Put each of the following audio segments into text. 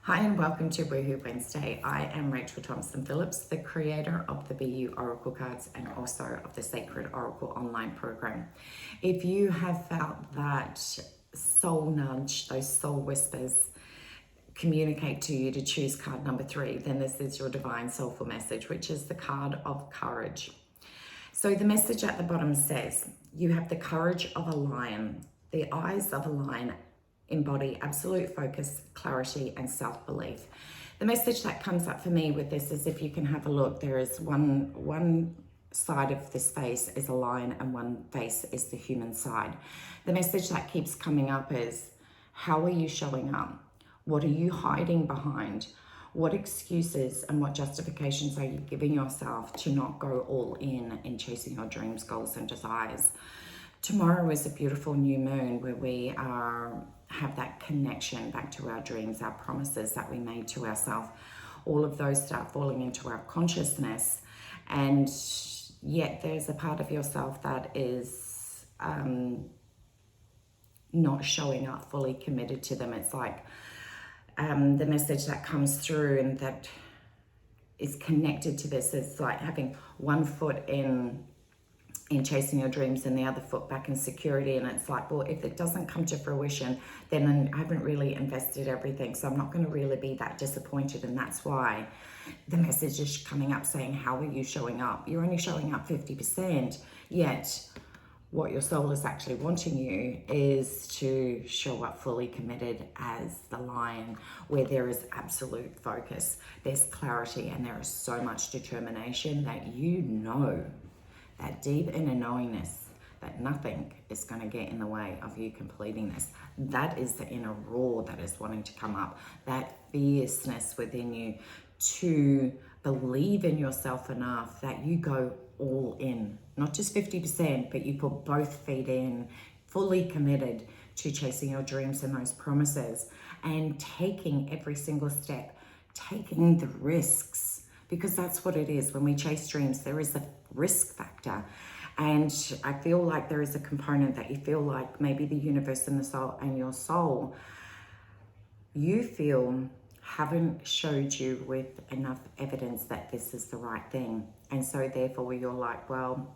Hi and welcome to Woohoo Wednesday. I am Rachael Thompson Phillips, the creator of the BEYOU Oracle Cards and also of the Sacred Oracle online program. If you have felt that soul nudge, those soul whispers communicate to you to choose card number 3, then this is your divine soulful message, which is the card of courage. So the message at the bottom says, you have the courage of a lion. The eyes of a lion embody absolute focus, clarity, and self-belief. The message that comes up for me with this is, if you can have a look, there is one side of this face is a lion and one face is the human side. The message that keeps coming up is, how are you showing up? What are you hiding behind? What excuses and what justifications are you giving yourself to not go all in chasing your dreams, goals, and desires? Tomorrow is a beautiful new moon where we have that connection back to our dreams, our promises that we made to ourselves. All of those start falling into our consciousness, and yet there's a part of yourself that is not showing up fully committed to them. It's like the message that comes through and that is connected to this is like having one foot in chasing your dreams and the other foot back in security. And it's like, well, if it doesn't come to fruition, then I haven't really invested everything, so I'm not going to really be that disappointed. And that's why the message is coming up saying, how are you showing up? You're only showing up 50%, yet what your soul is actually wanting you is to show up fully committed as the lion, where there is absolute focus, there's clarity, and there is so much determination that you know, that deep inner knowingness that nothing is going to get in the way of you completing this. That is the inner roar that is wanting to come up, that fierceness within you to believe in yourself enough that you go all in, not just 50%, but you put both feet in, fully committed to chasing your dreams and those promises, and taking every single step, taking the risks, because that's what it is. When we chase dreams, there is a risk factor. And I feel like there is a component that you feel like maybe the universe and the soul and your soul, you feel haven't showed you with enough evidence that this is the right thing. And so therefore you're like, well,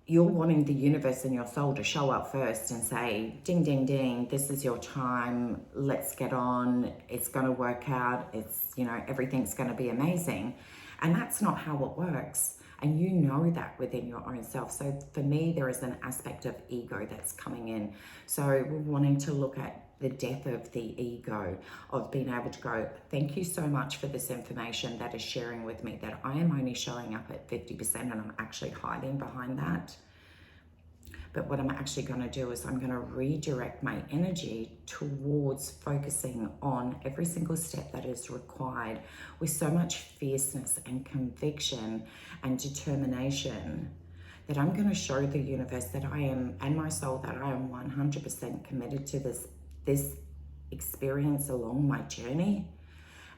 you're wanting the universe and your soul to show up first and say, ding, ding, ding, this is your time, let's get on, it's going to work out, it's, you know, everything's going to be amazing. And that's not how it works. And you know that within your own self. So for me, there is an aspect of ego that's coming in. So we're wanting to look at the death of the ego, of being able to go, thank you so much for this information that is sharing with me that I am only showing up at 50% and I'm actually hiding behind that. But what I'm actually going to do is I'm going to redirect my energy towards focusing on every single step that is required with so much fierceness and conviction and determination that I'm going to show the universe that I am, and my soul, that I am 100% committed to this experience along my journey,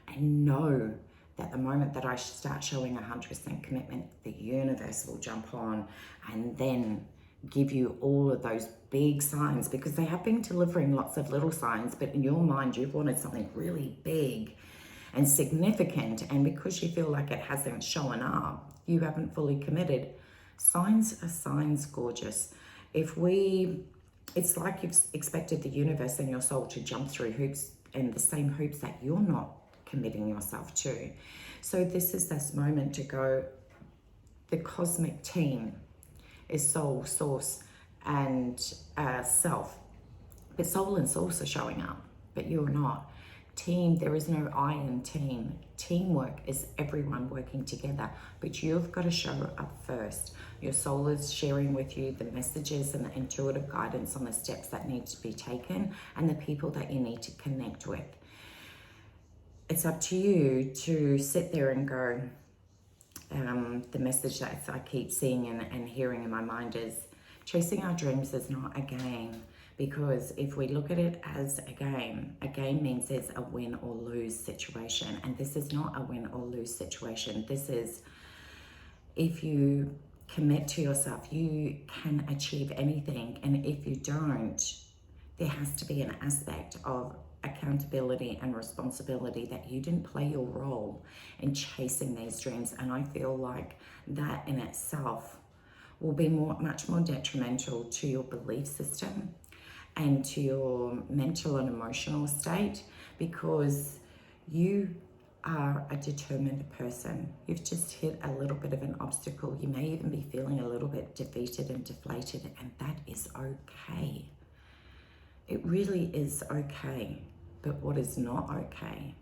and know that the moment that I start showing 100% commitment, the universe will jump on and then give you all of those big signs, because they have been delivering lots of little signs, but in your mind you've wanted something really big and significant, and because you feel like it hasn't shown up, you haven't fully committed. Signs are signs, gorgeous. It's like you've expected the universe and your soul to jump through hoops, and the same hoops that you're not committing yourself to. So this is this moment to go, the cosmic team is soul, source, and self. But soul and source are showing up, but you're not. Team, there is no I in team. Teamwork is everyone working together, but you've got to show up first. Your soul is sharing with you the messages and the intuitive guidance on the steps that need to be taken and the people that you need to connect with. It's up to you to sit there and go, the message that I keep seeing and hearing in my mind is, chasing our dreams is not a game, because if we look at it as a game means there's a win or lose situation, and this is not a win or lose situation. This is, if you commit to yourself, you can achieve anything, and if you don't, there has to be an aspect of accountability and responsibility that you didn't play your role in chasing these dreams. And I feel like that in itself will be much more detrimental to your belief system and to your mental and emotional state, because you are a determined person. You've just hit a little bit of an obstacle. You may even be feeling a little bit defeated and deflated, and that is okay. It really is okay. But what is not okay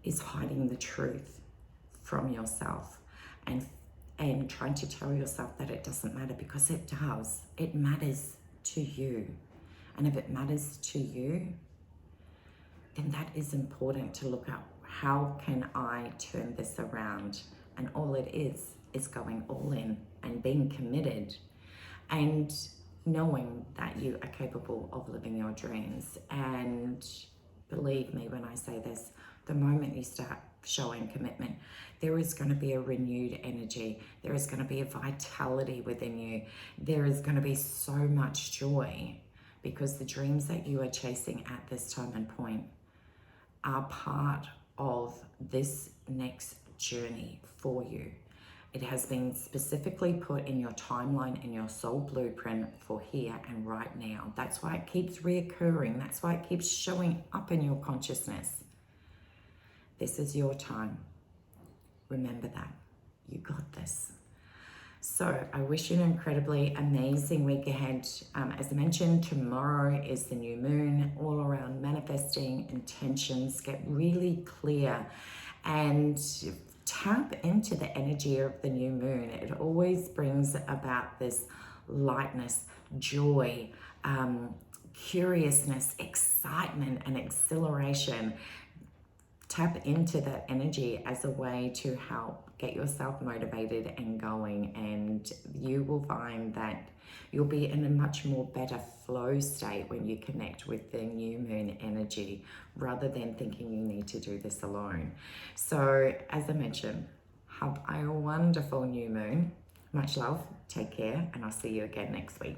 is hiding the truth from yourself and trying to tell yourself that it doesn't matter, because it does. It matters to you. And if it matters to you, then that is important to look at. How can I turn this around? And all it is going all in and being committed and knowing that you are capable of living your dreams. And believe me when I say this, the moment you start showing commitment, there is going to be a renewed energy. There is going to be a vitality within you. There is going to be so much joy, because the dreams that you are chasing at this time and point are part of this next journey for you. It has been specifically put in your timeline, in your soul blueprint for here and right now. That's why it keeps reoccurring. That's why it keeps showing up in your consciousness. This is your time. Remember that. You got this. So I wish you an incredibly amazing week ahead. As I mentioned, tomorrow is the new moon, all around manifesting intentions. Get really clear and tap into the energy of the new moon. It always brings about this lightness, joy, curiousness, excitement, and exhilaration. Tap into that energy as a way to help get yourself motivated and going, and you will find that you'll be in a much more better flow state when you connect with the new moon energy, rather than thinking you need to do this alone. So as I mentioned, have a wonderful new moon. Much love, take care, and I'll see you again next week.